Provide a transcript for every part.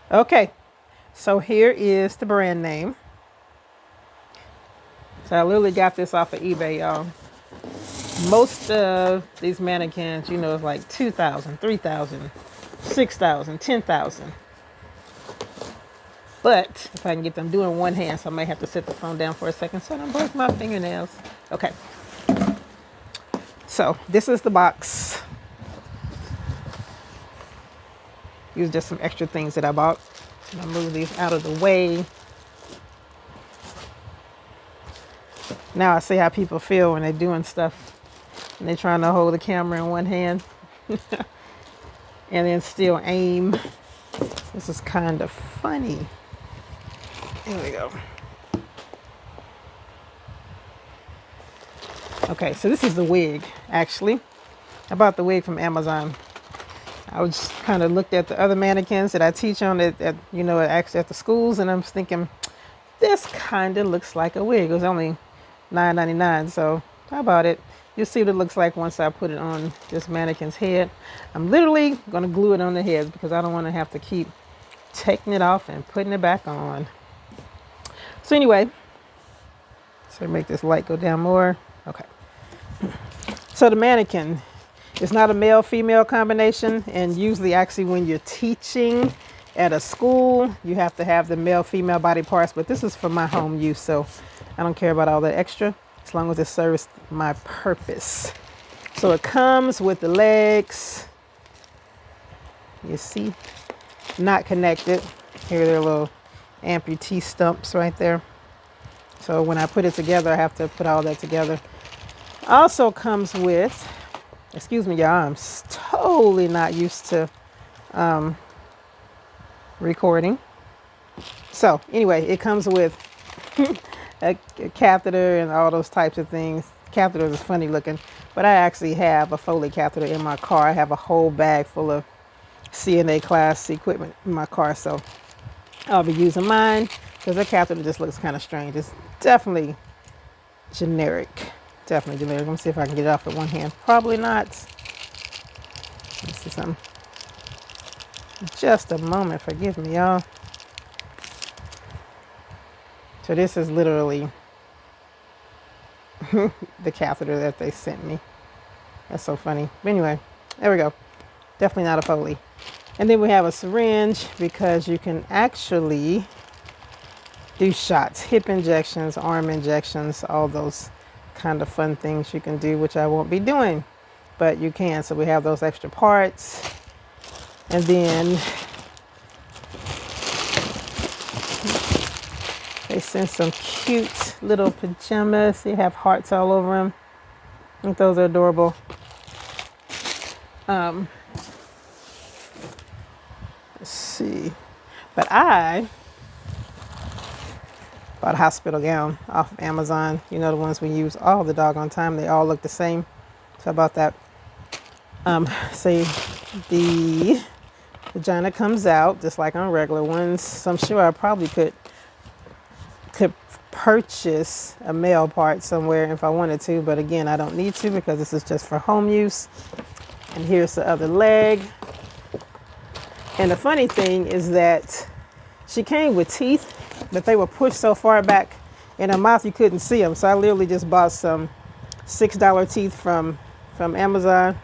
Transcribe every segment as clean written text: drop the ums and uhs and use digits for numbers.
Okay, so here is the brand name. So I literally got this off of eBay, y'all. Most of these mannequins, you know, is like 2,000, 3,000, 6,000, 10,000. But if I can get them doing one hand, so I might have to set the phone down for a second so I don't break my fingernails. Okay, so this is the box. These are just some extra things that I bought. I'll move these out of the way. Now I see how people feel when they're doing stuff and they're trying to hold the camera in one hand and then still aim. This is kind of funny. Here we go. Okay, so this is the wig, actually. I bought the wig from Amazon. I was kind of looked at the other mannequins that I teach on at you know, actually at the schools, and I'm thinking, this kind of looks like a wig. It was only $9.99, so how about it? You'll see what it looks like once I put it on this mannequin's head. I'm literally going to glue it on the head because I don't want to have to keep taking it off and putting it back on. So anyway, so make this light go down more. Okay. So the mannequin is not a male-female combination, and usually actually when you're teaching at a school, you have to have the male-female body parts, but this is for my home use, so I don't care about all that extra as long as it serves my purpose. So it comes with the legs. You see, not connected. Here are their little amputee stumps right there. So when I put it together, I have to put all that together. Also comes with, excuse me, y'all, I'm totally not used to recording. So anyway, it comes with a catheter and all those types of things. Catheter is funny looking, but I actually have a Foley catheter in my car. I have a whole bag full of CNA class equipment in my car, so I'll be using mine because the catheter just looks kind of strange. It's definitely generic. Definitely generic. Let me see if I can get it off with one hand. Probably not. Let's see something. Just a moment. Forgive me, y'all. So this is literally the catheter that they sent me. That's so funny. But anyway, there we go. Definitely not a Foley. And then we have a syringe because you can actually do shots, hip injections, arm injections, all those kind of fun things you can do, which I won't be doing, but you can. So we have those extra parts. And then they sent some cute little pajamas. They have hearts all over them. I think those are adorable. Let's see. But I bought a hospital gown off of Amazon. You know, the ones we use all the doggone time. They all look the same. So I bought that. See, the vagina comes out just like on regular ones. So I'm sure I probably could purchase a male part somewhere if I wanted to, but again, I don't need to because this is just for home use. And here's the other leg. And the funny thing is that she came with teeth, but they were pushed so far back in her mouth you couldn't see them. So I literally just bought some $6 teeth from Amazon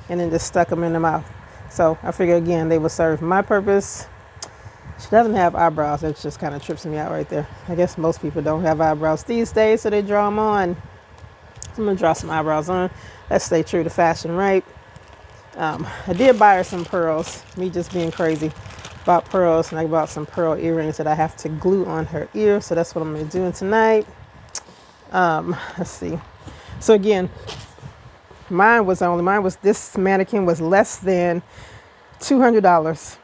and then just stuck them in the mouth. So I figure again they will serve my purpose. She doesn't have eyebrows. That just kind of trips me out right there. I guess most people don't have eyebrows these days, so they draw them on. So I'm gonna draw some eyebrows on. Let's stay true to fashion, right? I did buy her some pearls. Me just being crazy. Bought pearls, and I bought some pearl earrings that I have to glue on her ear. So that's what I'm gonna be doing tonight. Let's see. So again, this mannequin was less than $200.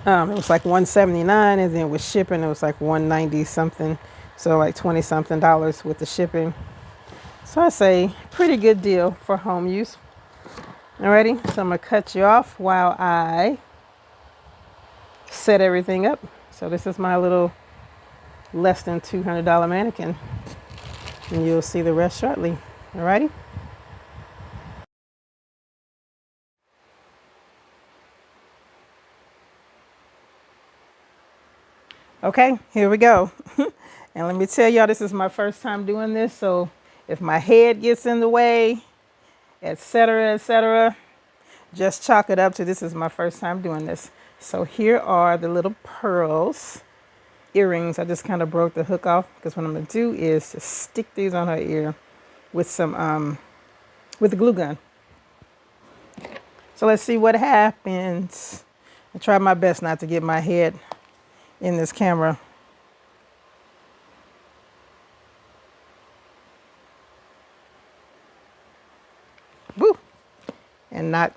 It was like $179, and then with shipping it was like $190 something, so like $20 something with the shipping. So I say pretty good deal for home use. Alrighty, so I'm gonna cut you off while I set everything up. So this is my little less than $200 mannequin, and you'll see the rest shortly. Alrighty. Okay, here we go. And let me tell y'all, this is my first time doing this. So if my head gets in the way, etc., just chalk it up to this is my first time doing this. So here are the little pearls earrings. I just kind of broke the hook off because what I'm gonna do is just stick these on her ear with some with a glue gun. So let's see what happens. I try my best not to get my head in this camera. Woo! And not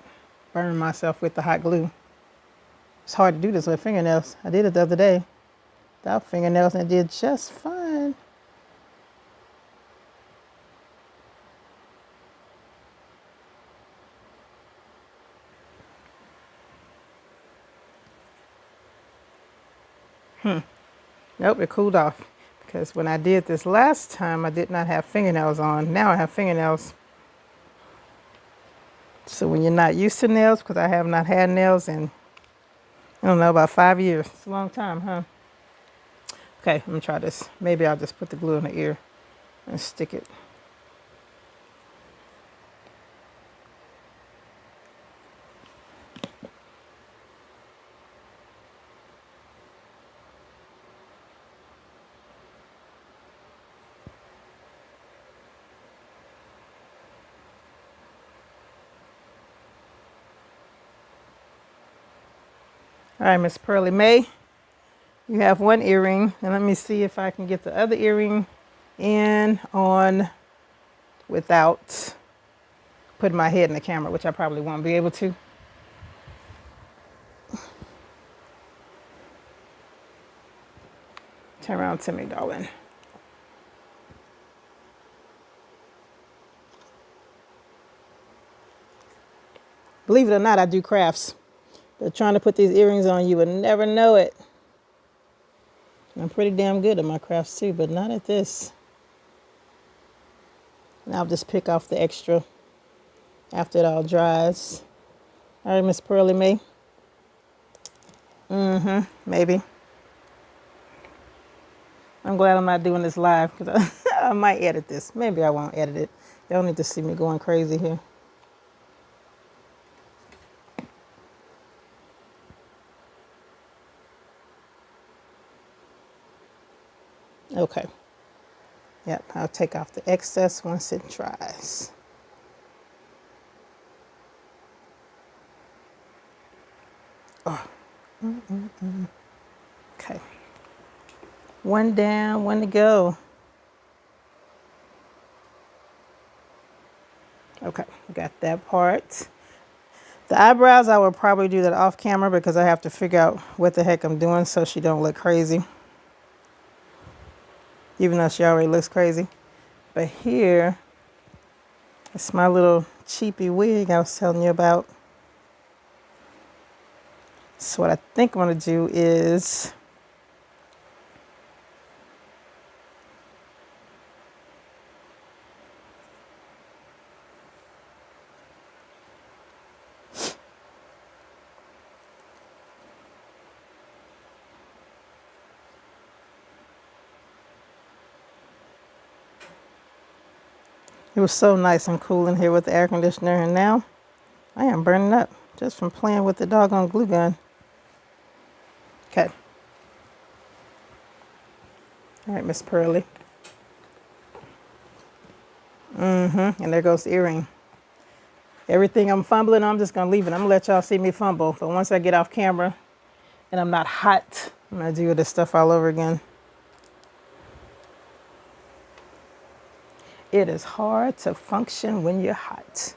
burn myself with the hot glue. It's hard to do this with fingernails. I did it the other day without fingernails and it did just fine. Nope, it cooled off. Because when I did this last time, I did not have fingernails on. Now I have fingernails. So when you're not used to nails, because I have not had nails in, I don't know, about 5 years. It's a long time, huh? Okay, let me try this. Maybe I'll just put the glue in the ear and stick it. All right, Miss Pearly May, you have one earring, and let me see if I can get the other earring in on without putting my head in the camera, which I probably won't be able to. Turn around to me, darling. Believe it or not, I do crafts. But trying to put these earrings on, you would never know it. I'm pretty damn good at my crafts too, but not at this. And I'll just pick off the extra after it all dries. All right, Miss Pearly May. Maybe. I'm glad I'm not doing this live because I might edit this. Maybe I won't edit it. They don't need to see me going crazy here. Okay. Yep, I'll take off the excess once it dries. Oh. Okay. One down, one to go. Okay, got that part. The eyebrows, I will probably do that off camera because I have to figure out what the heck I'm doing so she don't look crazy. Even though she already looks crazy. But here, it's my little cheapy wig I was telling you about. So what I think I'm gonna do is it was so nice and cool in here with the air conditioner, and now I am burning up just from playing with the doggone glue gun. Okay. All right, Miss Pearly. And there goes the earring. Everything I'm fumbling, I'm just gonna leave it. I'm gonna let y'all see me fumble. But once I get off camera and I'm not hot, I'm gonna do this stuff all over again. It is hard to function when you're hot.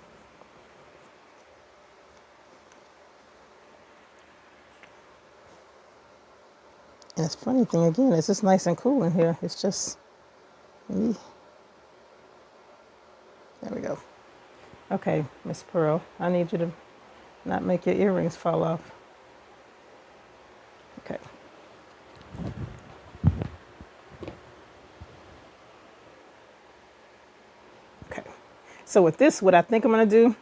And it's funny thing again, it's just nice and cool in here. It's just me. There we go. Okay, Miss Pearl, I need you to not make your earrings fall off. Okay. Okay. So with this, what I think I'm gonna do,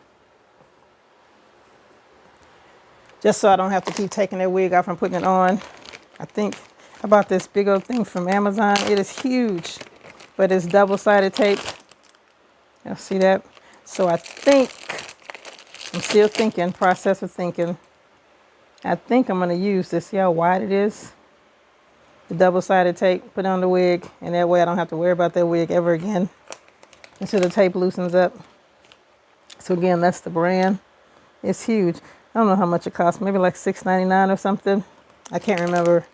just so I don't have to keep taking that wig off and putting it on, I think I bought this big old thing from Amazon. It is huge, but it's double-sided tape. You'll see that? So I think, I'm still thinking, process of thinking. I think I'm going to use this. See how wide it is? The double-sided tape, put on the wig, and that way I don't have to worry about that wig ever again until the tape loosens up. So again, that's the brand. It's huge. I don't know how much it costs. Maybe like $6.99 or something. I can't remember.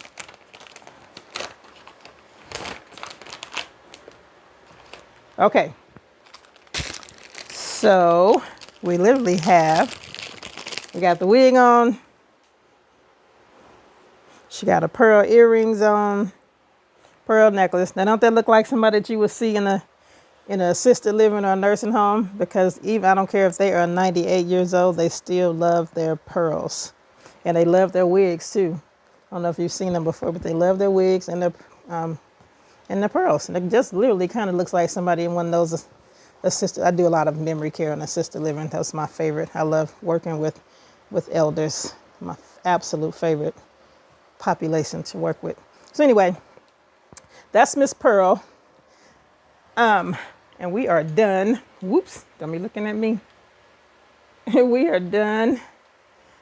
Okay. So we literally we got the wig on. She got a pearl earrings on, pearl necklace. Now, don't that look like somebody that you would see in a assisted living or a nursing home? Because even, I don't care if they are 98 years old, they still love their pearls. And they love their wigs too. I don't know if you've seen them before, but they love their wigs and their pearls. And it just literally kind of looks like somebody in one of those assisted. I do a lot of memory care and assisted living. That's my favorite. I love working with elders. My absolute favorite population to work with. So anyway, that's Miss Pearl. And we are done. Whoops, don't be looking at me. We are done.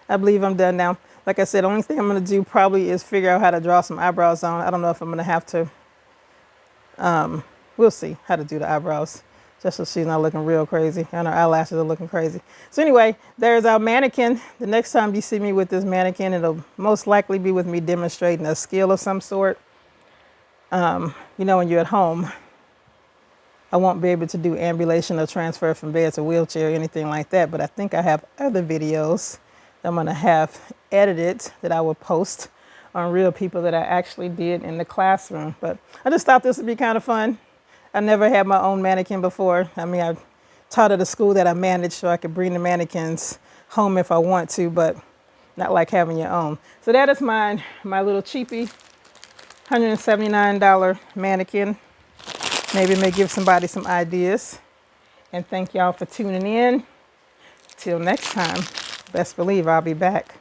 I believe I'm done now. Like I said, the only thing I'm going to do probably is figure out how to draw some eyebrows on. I don't know if I'm going to have to. We'll see how to do the eyebrows. Just so she's not looking real crazy. And her eyelashes are looking crazy. So anyway, there's our mannequin. The next time you see me with this mannequin, it'll most likely be with me demonstrating a skill of some sort. You know, when you're at home, I won't be able to do ambulation or transfer from bed to wheelchair or anything like that. But I think I have other videos that I'm going to have edited that I will post on real people that I actually did in the classroom. But I just thought this would be kind of fun. I never had my own mannequin before. I mean, I taught at a school that I managed so I could bring the mannequins home if I want to, but not like having your own. So that is my little cheapy $179 mannequin. Maybe it may give somebody some ideas. And thank y'all for tuning in. Till next time, best believe I'll be back.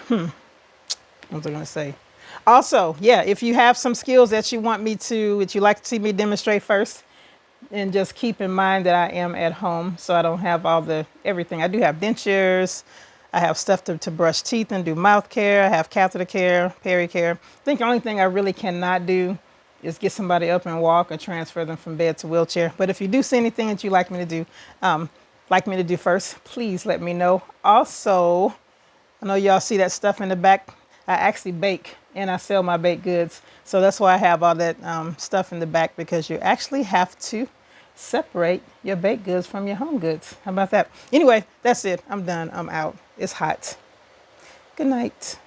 What was I going to say? Also, yeah, if you have some skills that you want me to, that you like to see me demonstrate first, and just keep in mind that I am at home, so I don't have everything. I do have dentures. I have stuff to brush teeth and do mouth care. I have catheter care, peri care. I think the only thing I really cannot do is get somebody up and walk or transfer them from bed to wheelchair. But if you do see anything that you like me to do first, please let me know. Also, I know y'all see that stuff in the back. I actually bake and I sell my baked goods. So that's why I have all that stuff in the back, because you actually have to separate your baked goods from your home goods. How about that? Anyway, that's it. I'm done. I'm out. It's hot. Good night.